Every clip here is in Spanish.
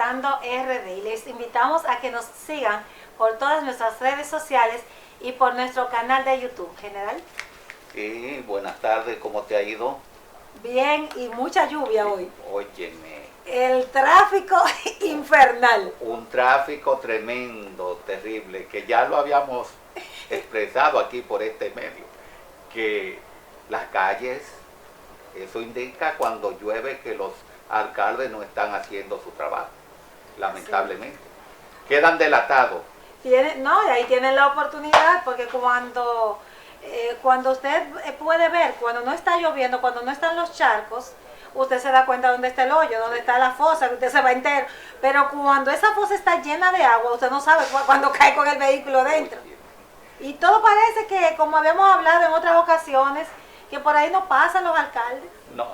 Generando RD y les invitamos a que nos sigan por todas nuestras redes sociales y por nuestro canal de YouTube. General. Sí, buenas tardes, ¿cómo te ha ido? Bien, y mucha lluvia hoy. Óyeme. El tráfico infernal. Un tráfico tremendo, terrible, que ya lo habíamos expresado aquí por este medio, que las calles, eso indica cuando llueve que los alcaldes no están haciendo su trabajo, lamentablemente. Sí. Quedan delatados. No, y ahí tienen la oportunidad, porque cuando usted puede ver, cuando no está lloviendo, cuando no están los charcos, usted se da cuenta dónde está el hoyo, dónde está la fosa, que usted se va entero. Pero cuando esa fosa está llena de agua, usted no sabe cuándo cae con el vehículo dentro. Y todo parece que, como habíamos hablado en otras ocasiones, que por ahí no pasan los alcaldes. No.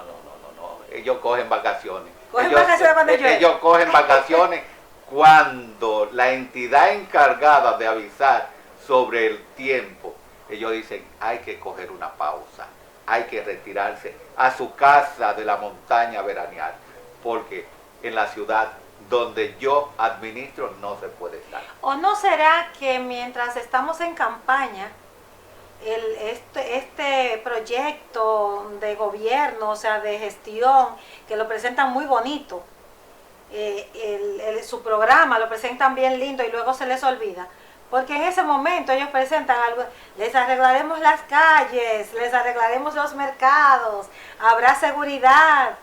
Ellos cogen vacaciones. Ellos cogen vacaciones cuando la entidad encargada de avisar sobre el tiempo, ellos dicen, hay que coger una pausa, hay que retirarse a su casa de la montaña a veranear, porque en la ciudad donde yo administro no se puede estar. ¿O no será que mientras estamos en campaña, este proyecto de gobierno, o sea, de gestión, que lo presentan muy bonito, su programa lo presentan bien lindo y luego se les olvida? Porque en ese momento ellos presentan algo, les arreglaremos las calles, les arreglaremos los mercados, habrá seguridad.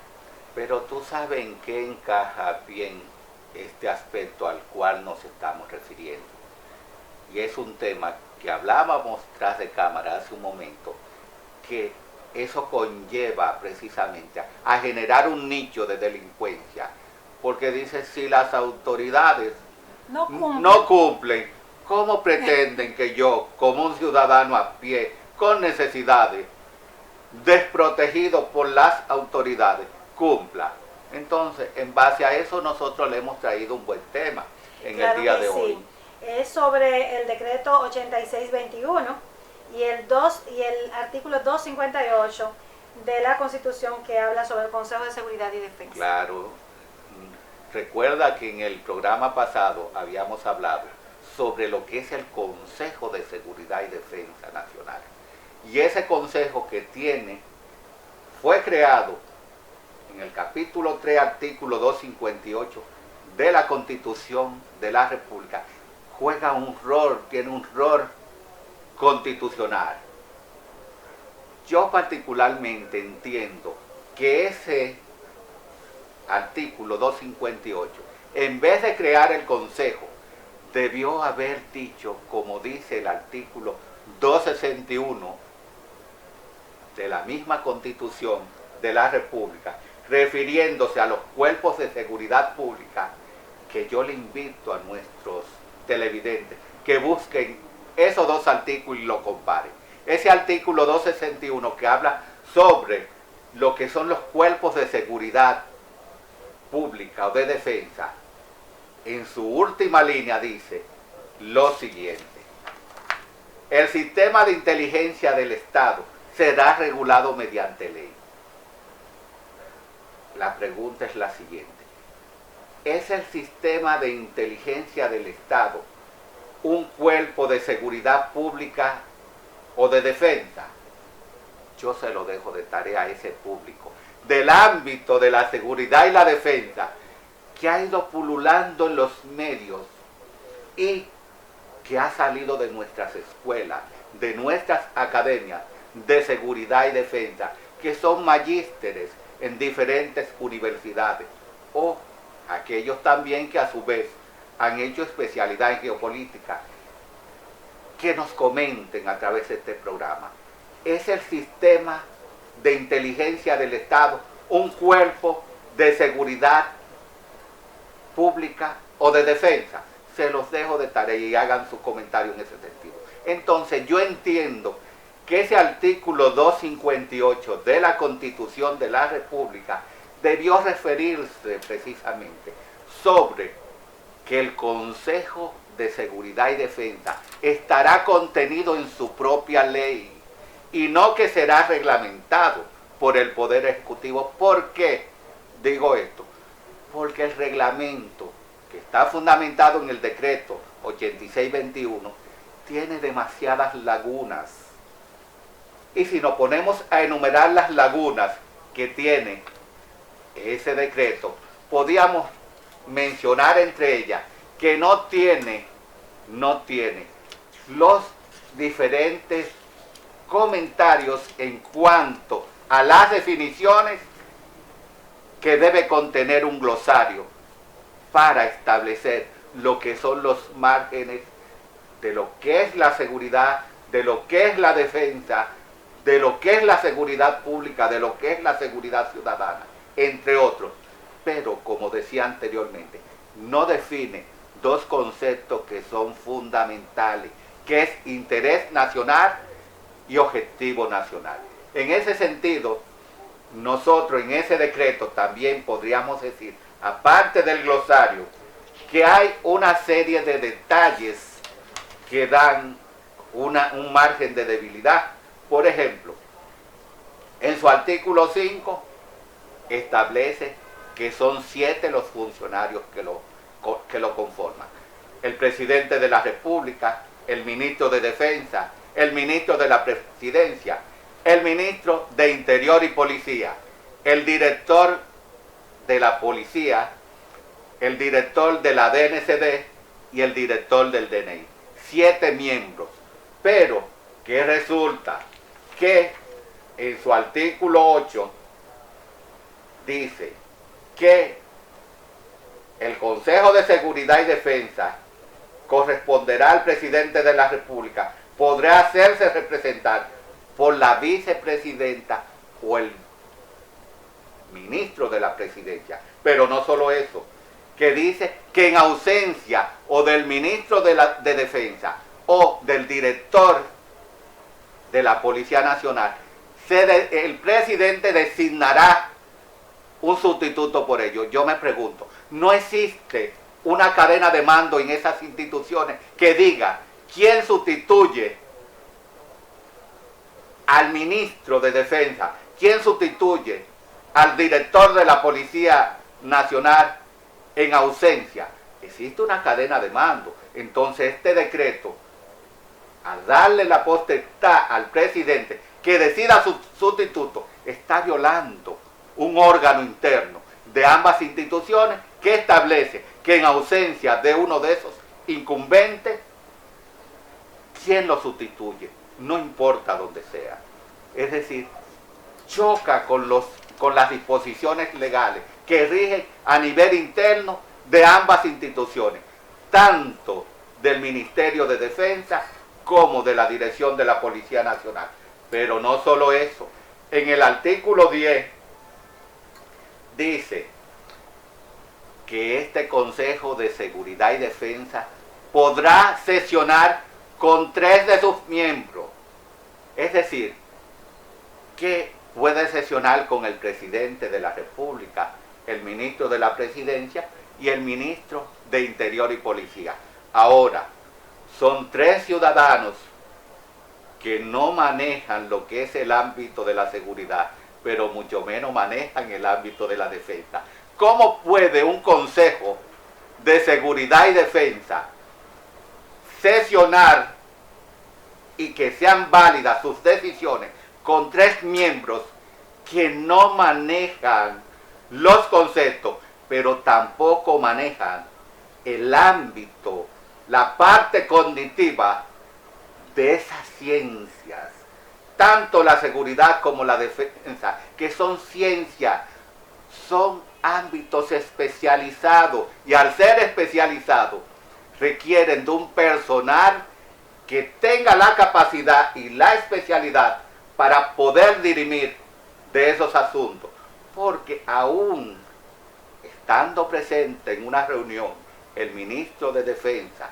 Pero tú sabes en qué encaja bien este aspecto al cual nos estamos refiriendo. Y es un tema que hablábamos tras de cámara hace un momento, que eso conlleva precisamente a generar un nicho de delincuencia. Porque dice, si las autoridades no cumplen, ¿cómo pretenden que yo, como un ciudadano a pie, con necesidades, desprotegido por las autoridades, cumpla? Entonces, en base a eso, nosotros le hemos traído un buen tema en el día de hoy. Es sobre el decreto 8621 y el artículo 258 de la Constitución, que habla sobre el Consejo de Seguridad y Defensa. Claro. Recuerda que en el programa pasado habíamos hablado sobre lo que es el Consejo de Seguridad y Defensa Nacional. Y ese consejo que fue creado en el capítulo 3, artículo 258 de la Constitución de la República, tiene un rol constitucional. Yo particularmente entiendo que ese artículo 258, en vez de crear el consejo, debió haber dicho, como dice el artículo 261 de la misma Constitución de la República, refiriéndose a los cuerpos de seguridad pública, que yo le invito a nuestros televidentes que busquen esos dos artículos y lo comparen. Ese artículo 261 que habla sobre lo que son los cuerpos de seguridad pública o de defensa, en su última línea dice lo siguiente: el sistema de inteligencia del Estado será regulado mediante ley. La pregunta es la siguiente: ¿es el sistema de inteligencia del Estado un cuerpo de seguridad pública o de defensa? Yo se lo dejo de tarea a ese público del ámbito de la seguridad y la defensa, que ha ido pululando en los medios y que ha salido de nuestras escuelas, de nuestras academias de seguridad y defensa, que son magísteres en diferentes universidades, o aquellos también que a su vez han hecho especialidad en geopolítica, que nos comenten a través de este programa. ¿Es el sistema de inteligencia del Estado un cuerpo de seguridad pública o de defensa? Se los dejo de tarea y hagan sus comentarios en ese sentido. Entonces yo entiendo que ese artículo 258 de la Constitución de la República debió referirse precisamente sobre que el Consejo de Seguridad y Defensa estará contenido en su propia ley y no que será reglamentado por el Poder Ejecutivo. ¿Por qué digo esto? Porque el reglamento que está fundamentado en el decreto 8621, tiene demasiadas lagunas. Y si nos ponemos a enumerar las lagunas que tiene ese decreto, podíamos mencionar entre ellas que no tiene los diferentes comentarios en cuanto a las definiciones que debe contener un glosario para establecer lo que son los márgenes de lo que es la seguridad, de lo que es la defensa, de lo que es la seguridad pública, de lo que es la seguridad ciudadana, entre otros. Pero, como decía anteriormente, no define dos conceptos que son fundamentales, que es interés nacional y objetivo nacional. En ese sentido, nosotros en ese decreto también podríamos decir, aparte del glosario, que hay una serie de detalles que dan un margen de debilidad. Por ejemplo, en su artículo 5 establece que son 7 los funcionarios que lo conforman. El presidente de la República, el ministro de Defensa, el ministro de la Presidencia, el ministro de Interior y Policía, el director de la Policía, el director de la DNCD y el director del DNI. 7 miembros. Pero, ¿qué resulta? Que en su artículo 8 dice que el Consejo de Seguridad y Defensa corresponderá al presidente de la República, podrá hacerse representar por la vicepresidenta o el ministro de la presidencia. Pero no solo eso, que dice que en ausencia o del ministro de Defensa o del director de la Policía Nacional, el presidente designará un sustituto por ello. Yo me pregunto, ¿no existe una cadena de mando en esas instituciones que diga quién sustituye al ministro de Defensa, quién sustituye al director de la Policía Nacional en ausencia? Existe una cadena de mando. Entonces este decreto, al darle la potestad al presidente que decida su sustituto, está violando un órgano interno de ambas instituciones que establece que en ausencia de uno de esos incumbentes, ¿quién lo sustituye? No importa dónde sea. Es decir, choca con las disposiciones legales que rigen a nivel interno de ambas instituciones, tanto del Ministerio de Defensa como de la Dirección de la Policía Nacional. Pero no solo eso, en el artículo 10 dice que este Consejo de Seguridad y Defensa podrá sesionar con 3 de sus miembros. Es decir, que puede sesionar con el presidente de la República, el ministro de la Presidencia y el ministro de Interior y Policía. Ahora, son 3 ciudadanos que no manejan lo que es el ámbito de la seguridad, pero mucho menos manejan el ámbito de la defensa. ¿Cómo puede un Consejo de Seguridad y Defensa sesionar y que sean válidas sus decisiones con 3 miembros que no manejan los conceptos, pero tampoco manejan el ámbito, la parte cognitiva de esas ciencias, tanto la seguridad como la defensa, que son ciencias, son ámbitos especializados, y al ser especializados requieren de un personal que tenga la capacidad y la especialidad para poder dirimir de esos asuntos, porque aún estando presente en una reunión el ministro de Defensa,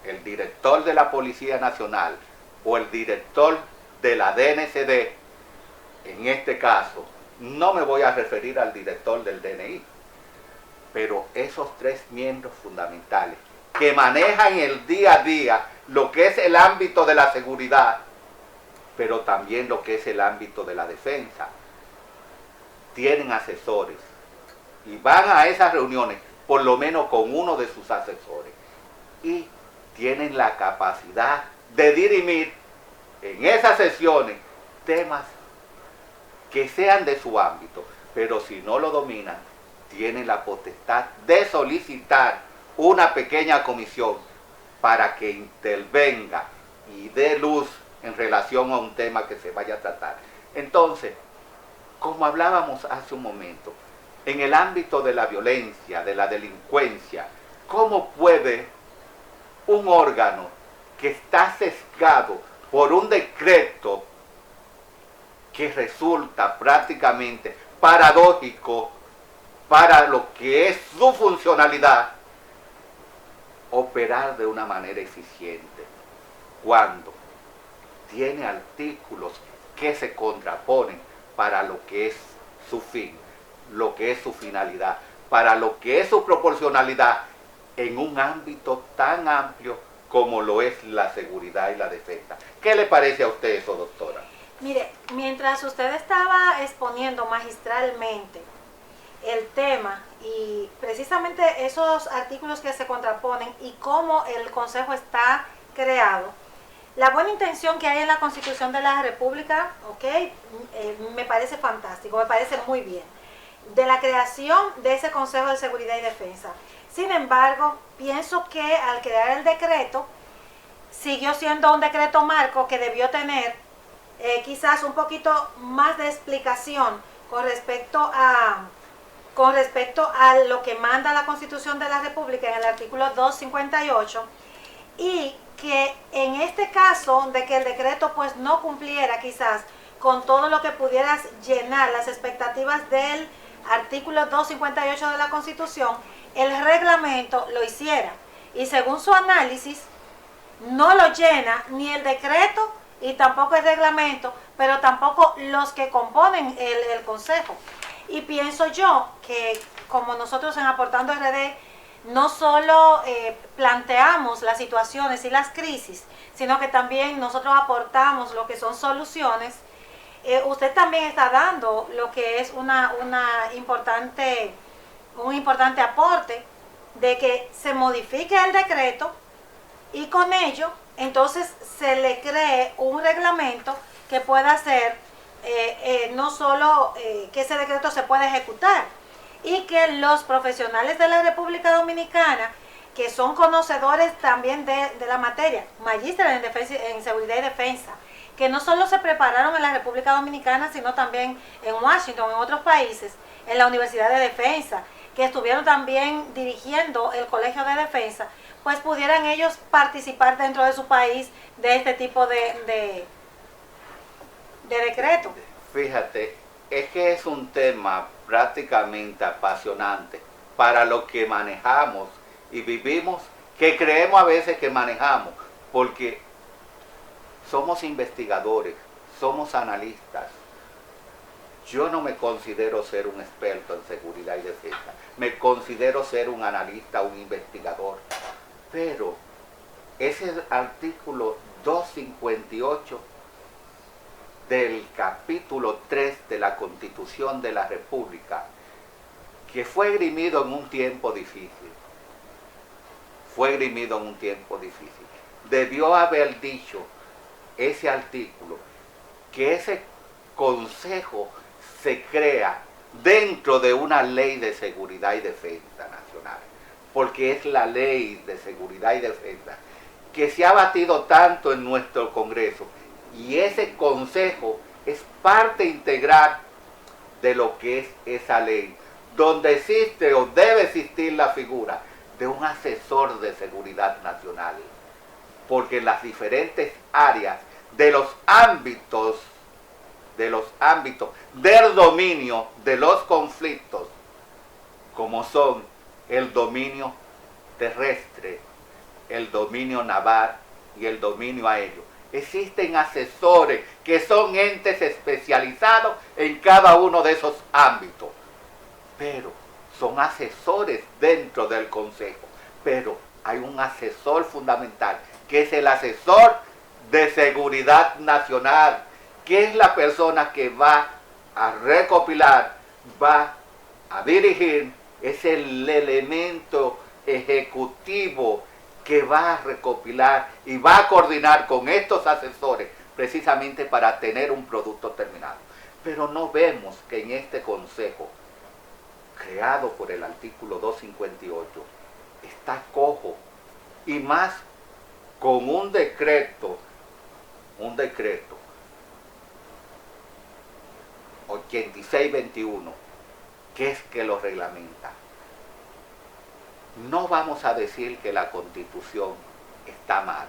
el director de la Policía Nacional o el director de la DNCD, en este caso, no me voy a referir al director del DNI, pero esos 3 miembros fundamentales que manejan el día a día lo que es el ámbito de la seguridad, pero también lo que es el ámbito de la defensa, tienen asesores y van a esas reuniones por lo menos con uno de sus asesores. Y tienen la capacidad de dirimir en esas sesiones temas que sean de su ámbito, pero si no lo dominan, tienen la potestad de solicitar una pequeña comisión para que intervenga y dé luz en relación a un tema que se vaya a tratar. Entonces, como hablábamos hace un momento, en el ámbito de la violencia, de la delincuencia, ¿cómo puede un órgano que está sesgado por un decreto que resulta prácticamente paradójico para lo que es su funcionalidad, operar de una manera eficiente cuando tiene artículos que se contraponen para lo que es su fin, lo que es su finalidad, para lo que es su proporcionalidad en un ámbito tan amplio como lo es la seguridad y la defensa? ¿Qué le parece a usted eso, doctora? Mire, mientras usted estaba exponiendo magistralmente el tema y precisamente esos artículos que se contraponen y cómo el Consejo está creado, la buena intención que hay en la Constitución de la República, me parece fantástico, me parece muy bien, de la creación de ese Consejo de Seguridad y Defensa. Sin embargo, pienso que al crear el decreto, siguió siendo un decreto marco que debió tener quizás un poquito más de explicación con respecto a lo que manda la Constitución de la República en el artículo 258, y que en este caso de que el decreto pues no cumpliera quizás con todo lo que pudieras llenar las expectativas del artículo 258 de la Constitución, el reglamento lo hiciera. Y según su análisis, no lo llena ni el decreto y tampoco el reglamento, pero tampoco los que componen el Consejo. Y pienso yo que como nosotros en Aportando RD no solo planteamos las situaciones y las crisis, sino que también nosotros aportamos lo que son soluciones, usted también está dando lo que es un importante aporte de que se modifique el decreto y con ello entonces se le cree un reglamento que pueda hacer no solo que ese decreto se pueda ejecutar, y que los profesionales de la República Dominicana, que son conocedores también de la materia, magísteres en seguridad y defensa, que no solo se prepararon en la República Dominicana, sino también en Washington, en otros países, en la Universidad de Defensa, que estuvieron también dirigiendo el Colegio de Defensa, pues pudieran ellos participar dentro de su país de este tipo de decreto. Fíjate, es que es un tema prácticamente apasionante para lo que manejamos y vivimos, que creemos a veces que manejamos, porque somos investigadores, somos analistas. Yo no me considero ser un experto en seguridad y defensa, me considero ser un analista, un investigador, pero ese artículo 258 del capítulo 3 de la Constitución de la República, que fue esgrimido en un tiempo difícil, debió haber dicho ese artículo que ese consejo se crea dentro de una ley de seguridad y defensa nacional, porque es la ley de seguridad y defensa que se ha batido tanto en nuestro Congreso, y ese consejo es parte integral de lo que es esa ley, donde existe o debe existir la figura de un asesor de seguridad nacional, porque en las diferentes áreas de los ámbitos del dominio de los conflictos, como son el dominio terrestre, el dominio naval y el dominio aéreo, existen asesores que son entes especializados en cada uno de esos ámbitos, pero son asesores dentro del Consejo. Pero hay un asesor fundamental, que es el asesor de seguridad nacional, que es la persona que va a recopilar, va a dirigir es el elemento ejecutivo que va a recopilar y va a coordinar con estos asesores precisamente para tener un producto terminado. Pero no vemos que en este consejo, creado por el artículo 258, está cojo, y más con un decreto 8621, que es que lo reglamenta. No vamos a decir que la Constitución está mal.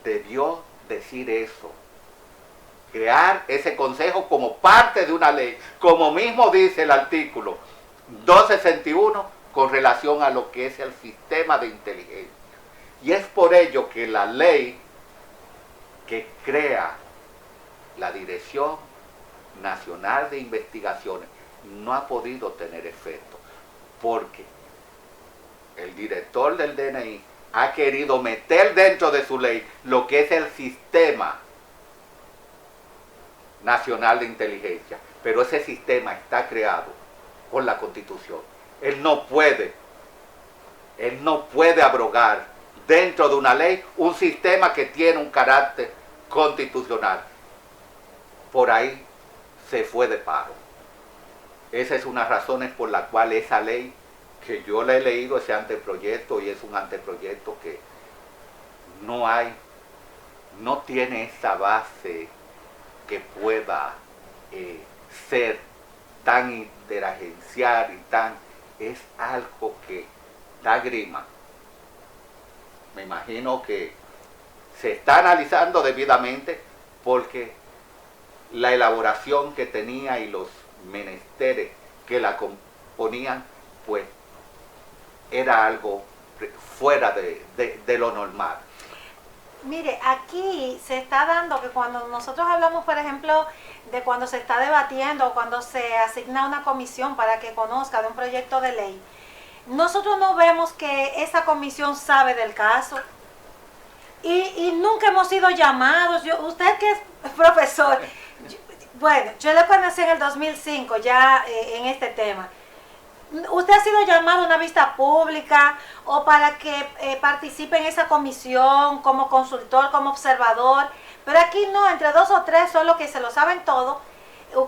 Debió decir eso. Crear ese consejo como parte de una ley, como mismo dice el artículo 261 con relación a lo que es el sistema de inteligencia. Y es por ello que la ley que crea la Dirección Nacional de Investigaciones no ha podido tener efecto, porque el director del DNI ha querido meter dentro de su ley lo que es el Sistema Nacional de Inteligencia, pero ese sistema está creado por la Constitución. Él no puede abrogar dentro de una ley un sistema que tiene un carácter constitucional. Por ahí se fue de paro. Esa es una razones por la cual esa ley, que yo la he leído, ese anteproyecto, y es un anteproyecto que no tiene esa base que pueda ser tan interagencial y es algo que da grima. Me imagino que se está analizando debidamente, porque la elaboración que tenía y los menesteres que la componían, pues era algo fuera de lo normal. Mire, aquí se está dando que cuando nosotros hablamos, por ejemplo, de cuando se está debatiendo o cuando se asigna una comisión para que conozca de un proyecto de ley, nosotros no vemos que esa comisión sabe del caso y nunca hemos sido llamados. Usted que es profesor, yo le conocí en el 2005 ya en este tema. ¿Usted ha sido llamado a una vista pública o para que participe en esa comisión como consultor, como observador? Pero aquí no, entre 2 o 3 son los que se lo saben todo.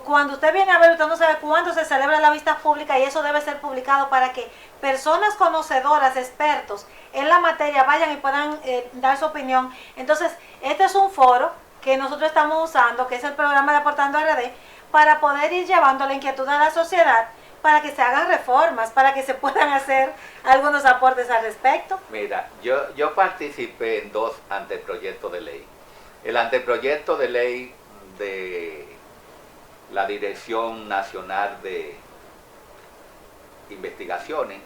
Cuando usted viene a ver, usted no sabe cuándo se celebra la vista pública, y eso debe ser publicado para que personas conocedoras, expertos en la materia vayan y puedan dar su opinión. Entonces, este es un foro que nosotros estamos usando, que es el programa de Aportando RD, para poder ir llevando la inquietud a la sociedad, para que se hagan reformas, para que se puedan hacer algunos aportes al respecto. Mira, yo participé en 2 anteproyectos de ley. El anteproyecto de ley de la Dirección Nacional de Investigaciones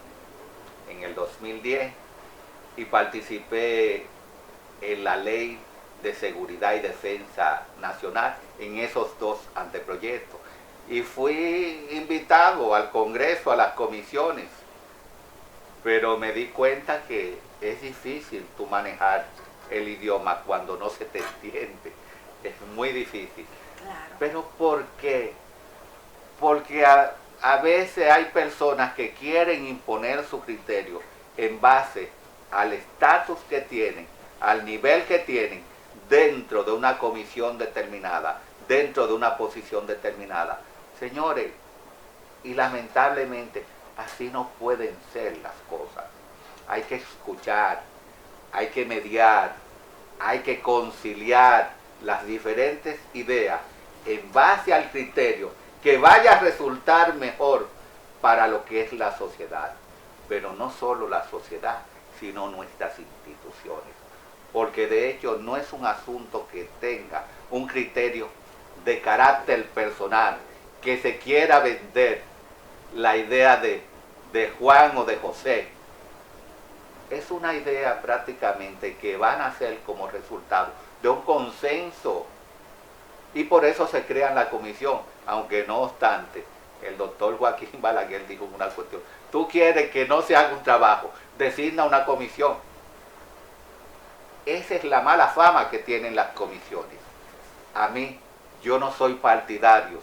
en el 2010, y participé en la Ley de Seguridad y Defensa Nacional en esos 2 anteproyectos. Y fui invitado al Congreso, a las comisiones, pero me di cuenta que es difícil tú manejar el idioma cuando no se te entiende. Es muy difícil. Claro. ¿Pero por qué? Porque a veces hay personas que quieren imponer su criterio en base al estatus que tienen, al nivel que tienen dentro de una comisión determinada, dentro de una posición determinada. Señores, y lamentablemente así no pueden ser las cosas. Hay que escuchar, hay que mediar, hay que conciliar las diferentes ideas en base al criterio que vaya a resultar mejor para lo que es la sociedad. Pero no solo la sociedad, sino nuestras instituciones. Porque de hecho no es un asunto que tenga un criterio de carácter personal, que se quiera vender la idea de Juan o de José. Es una idea prácticamente que van a ser como resultado de un consenso, y por eso se crea la comisión, aunque no obstante, el doctor Joaquín Balaguer dijo una cuestión: tú quieres que no se haga un trabajo, designa una comisión. Esa es la mala fama que tienen las comisiones. A mí, yo no soy partidario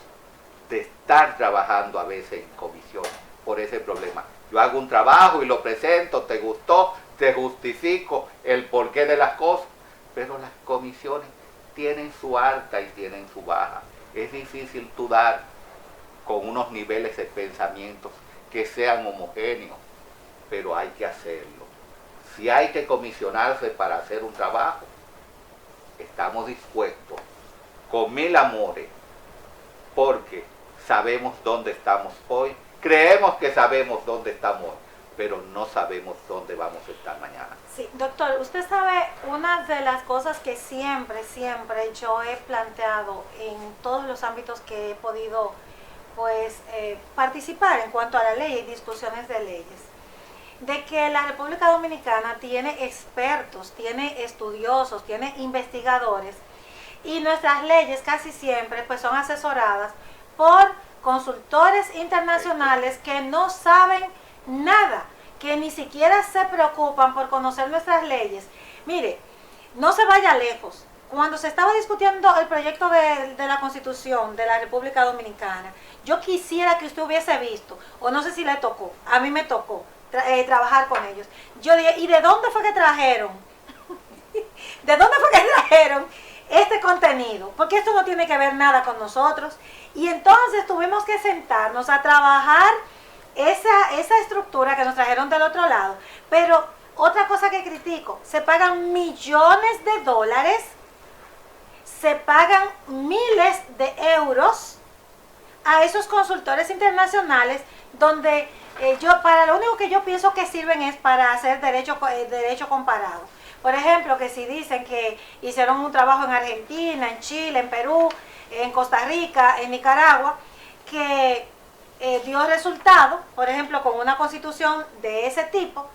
de estar trabajando a veces en comisiones, por ese problema. Yo hago un trabajo y lo presento, te gustó, te justifico el porqué de las cosas, pero las comisiones tienen su alta y tienen su baja. Es difícil tú dar con unos niveles de pensamientos que sean homogéneos, pero hay que hacerlo. Si hay que comisionarse para hacer un trabajo, estamos dispuestos, con 1000 amores, porque sabemos dónde estamos hoy, creemos que sabemos dónde estamos hoy, pero no sabemos dónde vamos a estar mañana. Sí, doctor, usted sabe, una de las cosas que siempre yo he planteado en todos los ámbitos que he podido participar en cuanto a la ley y discusiones de leyes, de que la República Dominicana tiene expertos, tiene estudiosos, tiene investigadores, y nuestras leyes casi siempre pues son asesoradas por consultores internacionales que no saben nada, que ni siquiera se preocupan por conocer nuestras leyes. Mire, no se vaya lejos. Cuando se estaba discutiendo el proyecto de la Constitución de la República Dominicana, yo quisiera que usted hubiese visto, o no sé si le tocó, a mí me tocó trabajar con ellos. Yo dije, ¿y de dónde fue que trajeron? ¿De dónde fue que trajeron este contenido? Porque esto no tiene que ver nada con nosotros. Y entonces tuvimos que sentarnos a trabajar esa estructura que nos trajeron del otro lado. Pero otra cosa que critico, se pagan millones de dólares, se pagan miles de euros a esos consultores internacionales donde para lo único que yo pienso que sirven es para hacer derecho comparado. Por ejemplo, que si dicen que hicieron un trabajo en Argentina, en Chile, en Perú, en Costa Rica, en Nicaragua, que dio resultado, por ejemplo, con una constitución de ese tipo,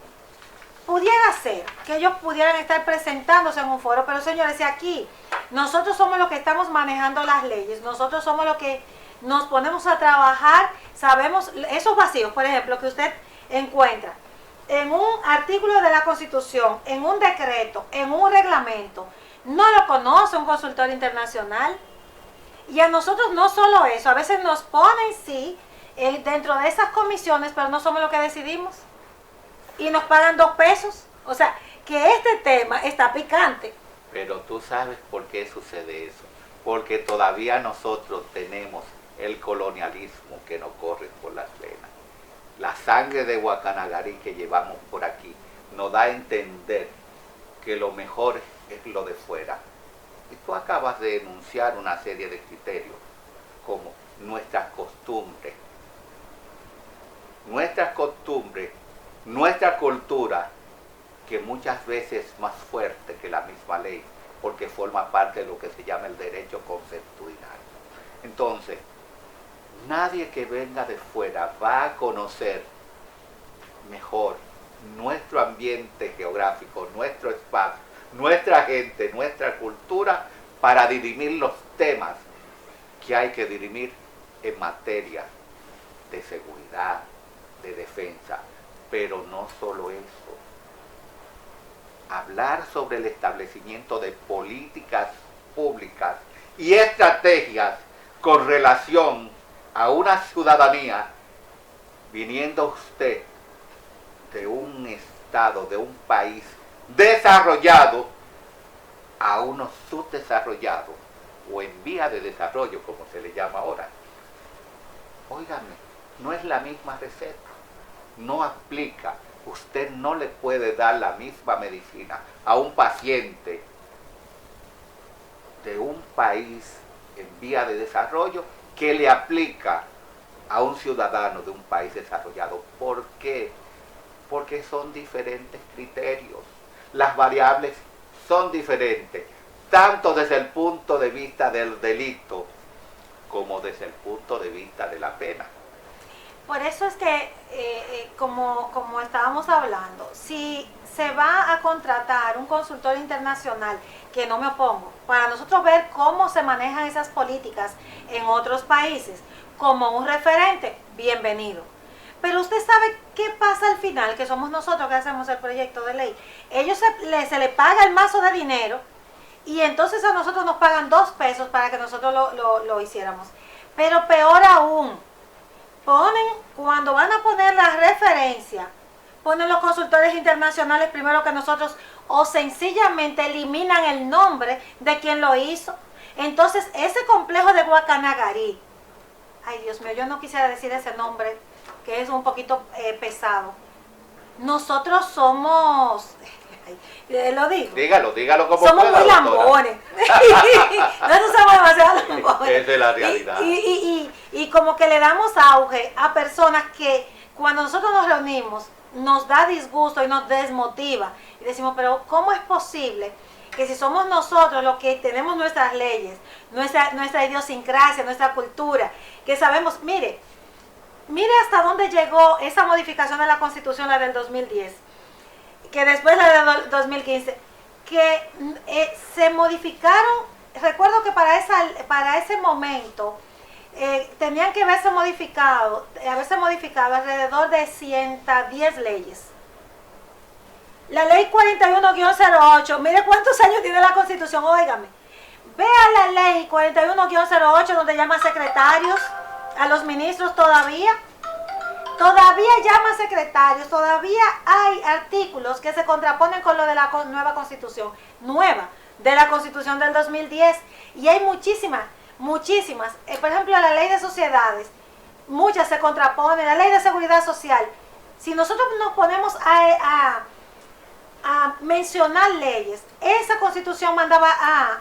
pudiera ser que ellos pudieran estar presentándose en un foro, pero señores, si aquí nosotros somos los que estamos manejando las leyes, nosotros somos los que nos ponemos a trabajar, sabemos esos vacíos, por ejemplo, que usted encuentra en un artículo de la Constitución, en un decreto, en un reglamento, no lo conoce un consultor internacional. Y a nosotros no solo eso, a veces nos ponen, sí, dentro de esas comisiones, pero no somos los que decidimos. Y nos pagan 2 pesos. O sea, que este tema está picante. Pero tú sabes por qué sucede eso. Porque todavía nosotros tenemos el colonialismo que nos corre por las venas. La sangre de Guacanagarí que llevamos por aquí nos da a entender que lo mejor es lo de fuera. Y tú acabas de enunciar una serie de criterios, como nuestras costumbres, nuestra cultura, que muchas veces es más fuerte que la misma ley, porque forma parte de lo que se llama el derecho consuetudinario. Entonces, nadie que venga de fuera va a conocer mejor nuestro ambiente geográfico, nuestro espacio, nuestra gente, nuestra cultura, para dirimir los temas que hay que dirimir en materia de seguridad, de defensa. Pero no solo eso. Hablar sobre el establecimiento de políticas públicas y estrategias con relación a una ciudadanía, viniendo usted de un estado, de un país desarrollado a uno subdesarrollado o en vía de desarrollo, como se le llama ahora. Óigame, no es la misma receta, no aplica. Usted no le puede dar la misma medicina a un paciente de un país en vía de desarrollo que le aplica a un ciudadano de un país desarrollado. ¿Por qué? Porque son diferentes criterios. Las variables son diferentes, tanto desde el punto de vista del delito como desde el punto de vista de la pena. Por eso es que, como estábamos hablando, si se va a contratar un consultor internacional, que no me opongo, para nosotros ver cómo se manejan esas políticas en otros países, como un referente, bienvenido. Pero usted sabe qué pasa al final, que somos nosotros que hacemos el proyecto de ley. Ellos se le paga el mazo de dinero y entonces a nosotros nos pagan 2 pesos para que nosotros lo hiciéramos. Pero peor aún, ponen, cuando van a poner la referencia, ponen los consultores internacionales primero que nosotros, o sencillamente eliminan el nombre de quien lo hizo. Entonces, ese complejo de Guacanagarí, ay Dios mío, yo no quisiera decir ese nombre, que es un poquito pesado. Nosotros somos, lo digo. Dígalo como somos pueda, muy lambones. Nosotros somos demasiado lambones. Esa es la realidad. Y como que le damos auge a personas que cuando nosotros nos reunimos nos da disgusto y nos desmotiva. Y decimos, pero ¿cómo es posible que si somos nosotros los que tenemos nuestras leyes, nuestra idiosincrasia, nuestra cultura, que sabemos, mire hasta dónde llegó esa modificación de la Constitución, la del 2010, que después la del 2015, que se modificaron, recuerdo que para ese momento tenían que haberse modificado alrededor de 110 leyes. La ley 41-08, mire cuántos años tiene la Constitución, óigame. Vea la ley 41-08 donde llama secretarios a los ministros todavía llama secretarios, todavía hay artículos que se contraponen con lo de la nueva Constitución, de la Constitución del 2010, y hay muchísimas. Por ejemplo, la ley de sociedades, muchas se contraponen, la ley de seguridad social. Si nosotros nos ponemos a mencionar leyes, esa Constitución mandaba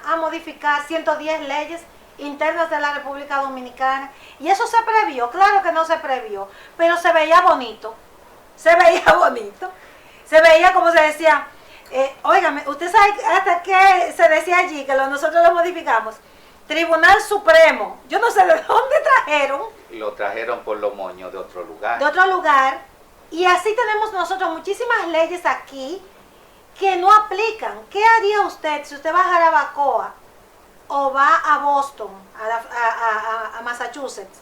a modificar 110 leyes internas de la República Dominicana, y eso se previó, claro que no se previó, pero se veía bonito, se veía como se decía, óigame, usted sabe hasta qué se decía allí, que nosotros lo modificamos, Tribunal Supremo, yo no sé de dónde trajeron. Lo trajeron por los moños de otro lugar. Y así tenemos nosotros muchísimas leyes aquí que no aplican. ¿Qué haría usted si usted va a Jarabacoa o va a Boston, a Massachusetts,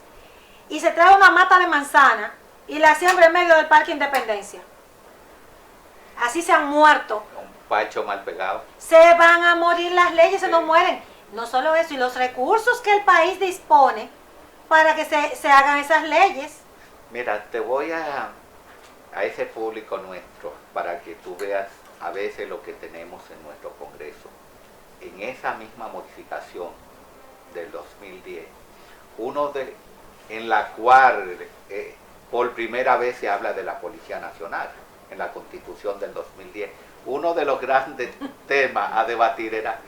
y se trae una mata de manzana y la siembra en medio del Parque Independencia? Así se han muerto. Un pacho mal pegado. Se van a morir las leyes, se nos mueren. No solo eso, y los recursos que el país dispone para que se hagan esas leyes. Mira, te voy a ese público nuestro para que tú veas a veces lo que tenemos en nuestro Congreso. En esa misma modificación del 2010, en la cual por primera vez se habla de la Policía Nacional, en la Constitución del 2010, uno de los grandes temas a debatir era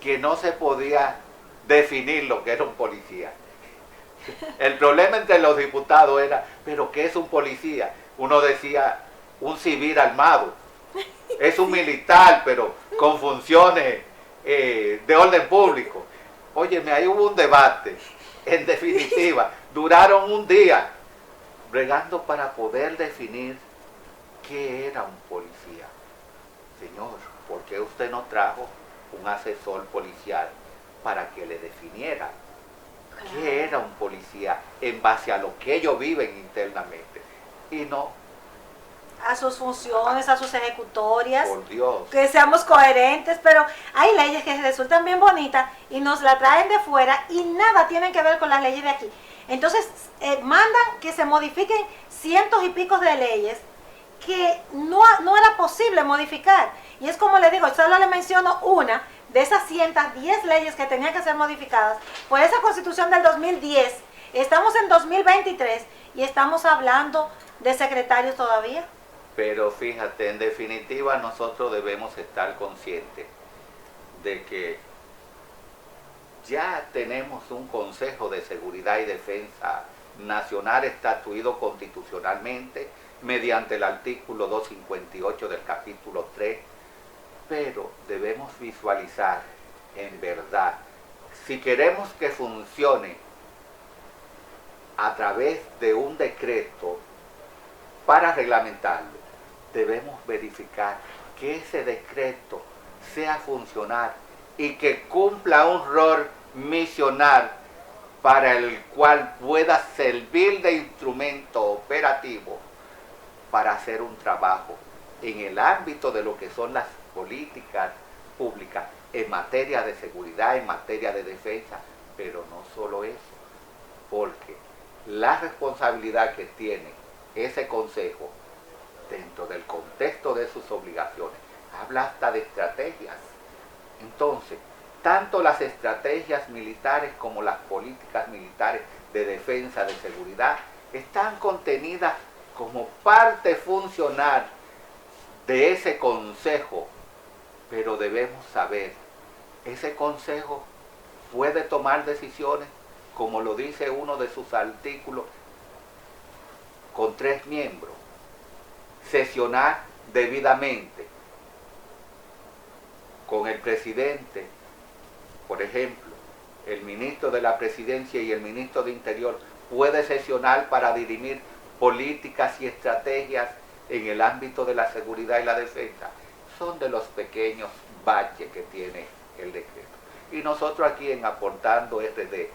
que no se podía definir lo que era un policía. El problema entre los diputados era, ¿pero qué es un policía? Uno decía, un civil armado, es un militar, pero con funciones de orden público. Óyeme, ahí hubo un debate, en definitiva, duraron un día bregando para poder definir qué era un policía. Señor, ¿por qué usted no trajo un asesor policial para que le definiera qué era un policía en base a lo que ellos viven internamente? Y no. A sus funciones, a sus ejecutorias. Por Dios. Que seamos coherentes, pero hay leyes que resultan bien bonitas y nos la traen de fuera y nada tienen que ver con las leyes de aquí. Entonces, mandan que se modifiquen cientos y picos de leyes que no era posible modificar. Y es como le digo, solo le menciono una de esas 110 leyes que tenían que ser modificadas por esa Constitución del 2010. Estamos en 2023 y estamos hablando de secretarios todavía. Pero fíjate, en definitiva nosotros debemos estar conscientes de que ya tenemos un Consejo de Seguridad y Defensa Nacional estatuido constitucionalmente mediante el artículo 258 del capítulo 3, pero debemos visualizar en verdad, si queremos que funcione a través de un decreto para reglamentarlo, debemos verificar que ese decreto sea funcional y que cumpla un rol misional para el cual pueda servir de instrumento operativo para hacer un trabajo en el ámbito de lo que son las políticas públicas en materia de seguridad, en materia de defensa, pero no solo eso, porque la responsabilidad que tiene ese consejo dentro del contexto de sus obligaciones. Habla hasta de estrategias. Entonces, tanto las estrategias militares como las políticas militares de defensa, de seguridad, están contenidas como parte funcional de ese consejo. Pero debemos saber, ese consejo puede tomar decisiones, como lo dice uno de sus artículos, con 3 miembros, sesionar debidamente con el presidente, por ejemplo, el ministro de la Presidencia y el ministro de Interior puede sesionar para dirimir políticas y estrategias en el ámbito de la seguridad y la defensa. Son de los pequeños baches que tiene el decreto. Y nosotros aquí en Aportando RD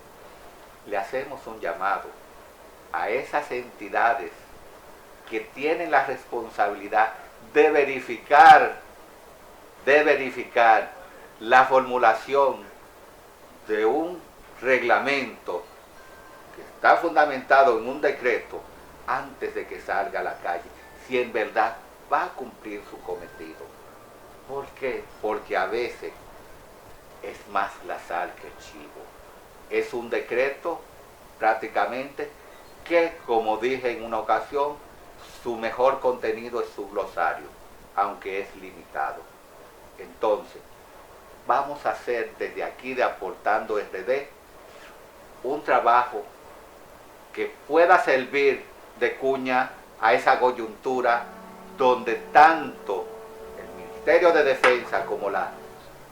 le hacemos un llamado a esas entidades que tienen la responsabilidad de verificar la formulación de un reglamento que está fundamentado en un decreto antes de que salga a la calle, si en verdad va a cumplir su cometido. ¿Por qué? Porque a veces es más la sal que el chivo. Es un decreto prácticamente que, como dije en una ocasión, su mejor contenido es su glosario, aunque es limitado. Entonces, vamos a hacer desde aquí de Aportando RD un trabajo que pueda servir de cuña a esa coyuntura donde tanto el Ministerio de Defensa como la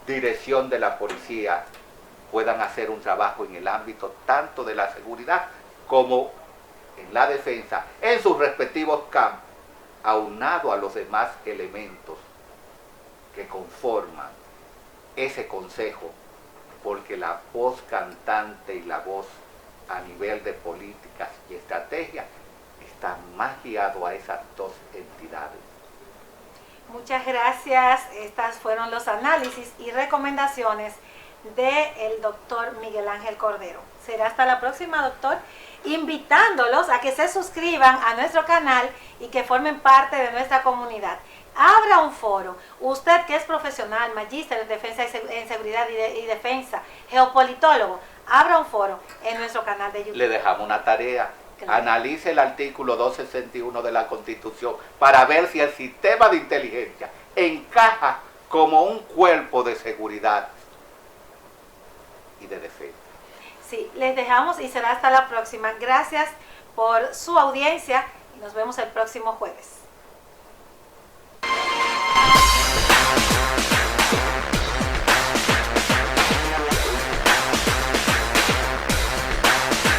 Dirección de la Policía puedan hacer un trabajo en el ámbito tanto de la seguridad como en la defensa, en sus respectivos campos, aunado a los demás elementos que conforman ese consejo, porque la voz cantante y la voz a nivel de políticas y estrategias está más guiado a esas dos entidades. Muchas gracias. Estas fueron los análisis y recomendaciones del doctor Miguel Ángel Cordero. Será hasta la próxima, doctor, invitándolos a que se suscriban a nuestro canal y que formen parte de nuestra comunidad. Abra un foro. Usted que es profesional, magíster en defensa en seguridad y defensa, geopolitólogo, abra un foro en nuestro canal de YouTube. Le dejamos una tarea. Claro. Analice el artículo 261 de la Constitución para ver si el sistema de inteligencia encaja como un cuerpo de seguridad y de defensa. Sí, les dejamos y será hasta la próxima. Gracias por su audiencia y nos vemos el próximo jueves.